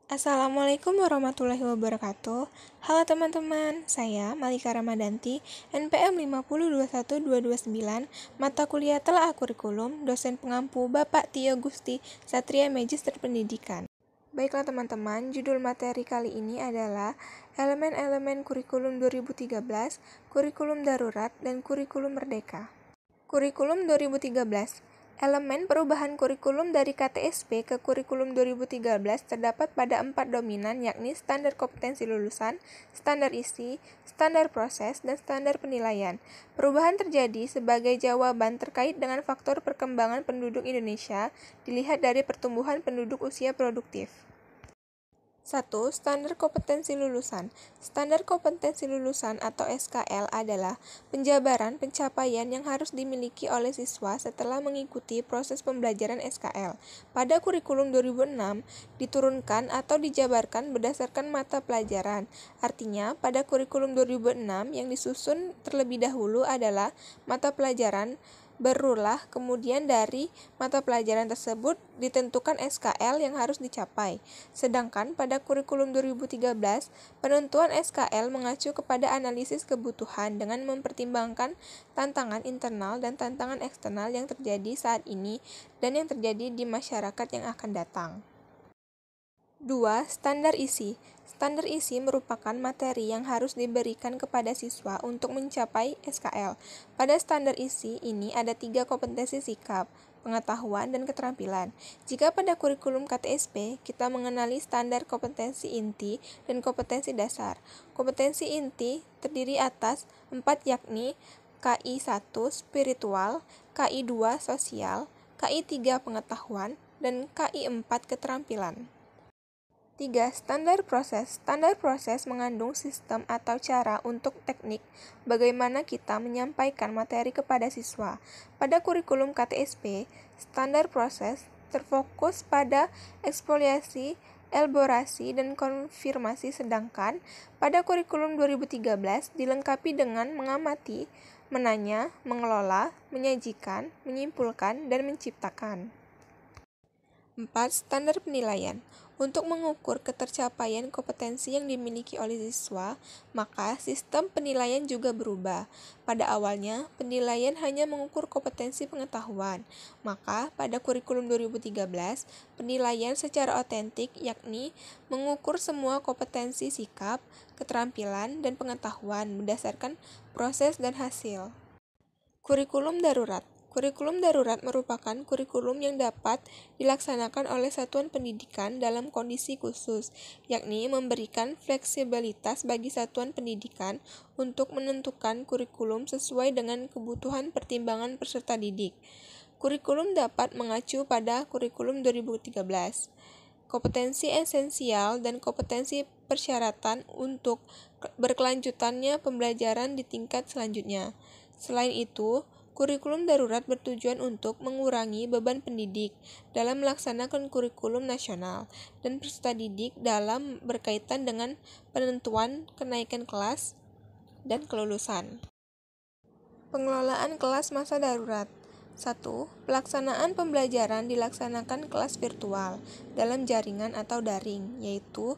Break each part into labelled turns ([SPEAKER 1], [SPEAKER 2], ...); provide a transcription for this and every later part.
[SPEAKER 1] Assalamualaikum warahmatullahi wabarakatuh. Halo teman-teman, saya Malika Ramadanti, NPM 5021229, mata kuliah Telaah Kurikulum, dosen pengampu Bapak Tio Gusti Satria Magister Pendidikan. Baiklah teman-teman, judul materi kali ini adalah elemen-elemen kurikulum 2013, kurikulum darurat, dan kurikulum merdeka. Kurikulum 2013. Elemen perubahan kurikulum dari KTSP ke kurikulum 2013 terdapat pada 4 dominan, yakni standar kompetensi lulusan, standar isi, standar proses, dan standar penilaian. Perubahan terjadi sebagai jawaban terkait dengan faktor perkembangan penduduk Indonesia dilihat dari pertumbuhan penduduk usia produktif. 1. Standar kompetensi lulusan. Standar kompetensi lulusan atau SKL adalah penjabaran pencapaian yang harus dimiliki oleh siswa setelah mengikuti proses pembelajaran SKL. Pada kurikulum 2006, diturunkan atau dijabarkan berdasarkan mata pelajaran. Artinya, pada kurikulum 2006 yang disusun terlebih dahulu adalah mata pelajaran berulah, kemudian dari mata pelajaran tersebut ditentukan SKL yang harus dicapai. Sedangkan pada kurikulum 2013, penentuan SKL mengacu kepada analisis kebutuhan dengan mempertimbangkan tantangan internal dan tantangan eksternal yang terjadi saat ini dan yang terjadi di masyarakat yang akan datang. 2. Standar isi. Standar isi merupakan materi yang harus diberikan kepada siswa untuk mencapai SKL. Pada standar isi ini ada 3 kompetensi sikap, pengetahuan, dan keterampilan. Jika pada kurikulum KTSP, kita mengenali standar kompetensi inti dan kompetensi dasar. Kompetensi inti terdiri atas 4, yakni KI 1 spiritual, KI 2 sosial, KI 3 pengetahuan, dan KI 4 keterampilan. 3. Standar proses. Standar proses mengandung sistem atau cara untuk teknik bagaimana kita menyampaikan materi kepada siswa. Pada kurikulum KTSP, standar proses terfokus pada ekspoliasi, elaborasi, dan konfirmasi, sedangkan pada kurikulum 2013 dilengkapi dengan mengamati, menanya, mengelola, menyajikan, menyimpulkan, dan menciptakan. 4. Standar penilaian. Untuk mengukur ketercapaian kompetensi yang dimiliki oleh siswa, maka sistem penilaian juga berubah. Pada awalnya, penilaian hanya mengukur kompetensi pengetahuan, maka pada kurikulum 2013, penilaian secara otentik yakni mengukur semua kompetensi sikap, keterampilan, dan pengetahuan berdasarkan proses dan hasil. Kurikulum darurat. Kurikulum darurat merupakan kurikulum yang dapat dilaksanakan oleh satuan pendidikan dalam kondisi khusus, yakni memberikan fleksibilitas bagi satuan pendidikan untuk menentukan kurikulum sesuai dengan kebutuhan pertimbangan peserta didik. Kurikulum dapat mengacu pada kurikulum 2013. Kompetensi esensial dan kompetensi persyaratan untuk berkelanjutannya pembelajaran di tingkat selanjutnya. Selain itu, kurikulum darurat bertujuan untuk mengurangi beban pendidik dalam melaksanakan kurikulum nasional dan peserta didik dalam berkaitan dengan penentuan kenaikan kelas dan kelulusan. Pengelolaan kelas masa darurat. 1. Pelaksanaan pembelajaran dilaksanakan kelas virtual dalam jaringan atau daring, yaitu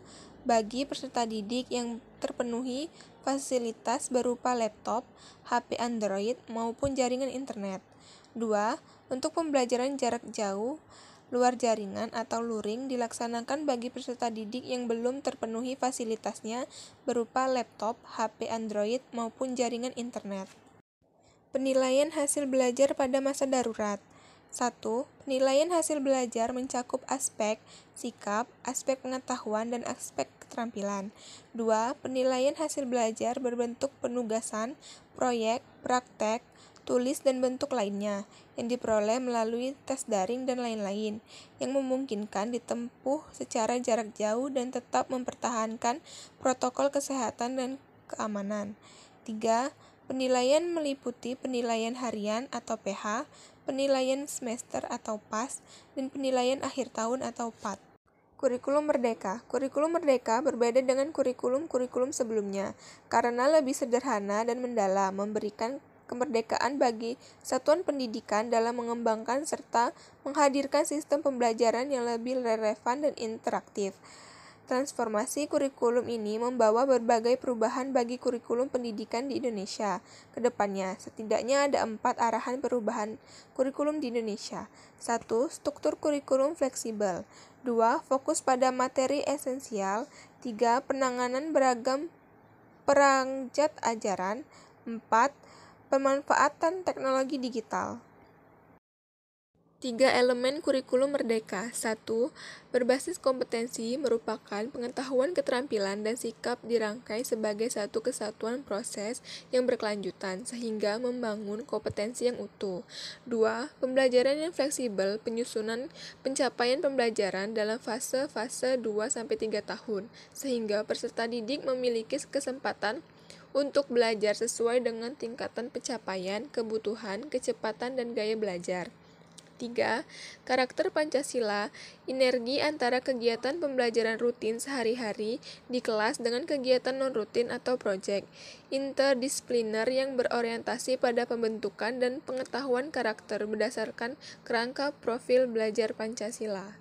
[SPEAKER 1] bagi peserta didik yang terpenuhi fasilitas berupa laptop, HP Android, maupun jaringan internet. 2. Untuk pembelajaran jarak jauh, luar jaringan atau luring dilaksanakan bagi peserta didik yang belum terpenuhi fasilitasnya berupa laptop, HP Android, maupun jaringan internet. Penilaian hasil belajar pada masa darurat. 1. Penilaian hasil belajar mencakup aspek sikap, aspek pengetahuan, dan aspek keterampilan. 2. Penilaian hasil belajar berbentuk penugasan, proyek, praktek, tulis, dan bentuk lainnya yang diperoleh melalui tes daring dan lain-lain, yang memungkinkan ditempuh secara jarak jauh dan tetap mempertahankan protokol kesehatan dan keamanan. 3. Penilaian meliputi penilaian harian atau PH, penilaian semester atau PAS, dan penilaian akhir tahun atau PAT. Kurikulum Merdeka. Kurikulum Merdeka berbeda dengan kurikulum-kurikulum sebelumnya karena lebih sederhana dan mendalam, memberikan kemerdekaan bagi satuan pendidikan dalam mengembangkan serta menghadirkan sistem pembelajaran yang lebih relevan dan interaktif. Transformasi kurikulum ini membawa berbagai perubahan bagi kurikulum pendidikan di Indonesia. Kedepannya, setidaknya ada 4 arahan perubahan kurikulum di Indonesia. 1. Struktur kurikulum fleksibel. 2. Fokus pada materi esensial. 3. Penanganan beragam perangkat ajaran. 4. Pemanfaatan teknologi digital. 3 elemen kurikulum merdeka. 1. Berbasis kompetensi merupakan pengetahuan, keterampilan, dan sikap dirangkai sebagai satu kesatuan proses yang berkelanjutan, sehingga membangun kompetensi yang utuh. 2. Pembelajaran yang fleksibel, penyusunan pencapaian pembelajaran dalam fase-fase 2-3 tahun, sehingga peserta didik memiliki kesempatan untuk belajar sesuai dengan tingkatan pencapaian, kebutuhan, kecepatan, dan gaya belajar. 3. Karakter Pancasila, energi antara kegiatan pembelajaran rutin sehari-hari di kelas dengan kegiatan non-rutin atau proyek, interdisipliner yang berorientasi pada pembentukan dan pengetahuan karakter berdasarkan kerangka profil belajar Pancasila.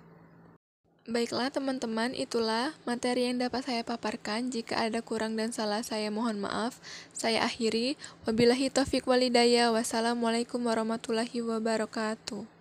[SPEAKER 1] Baiklah teman-teman, itulah materi yang dapat saya paparkan. Jika ada kurang dan salah, saya mohon maaf. Saya akhiri. Wabillahi taufiq walhidayah. Wassalamualaikum warahmatullahi wabarakatuh.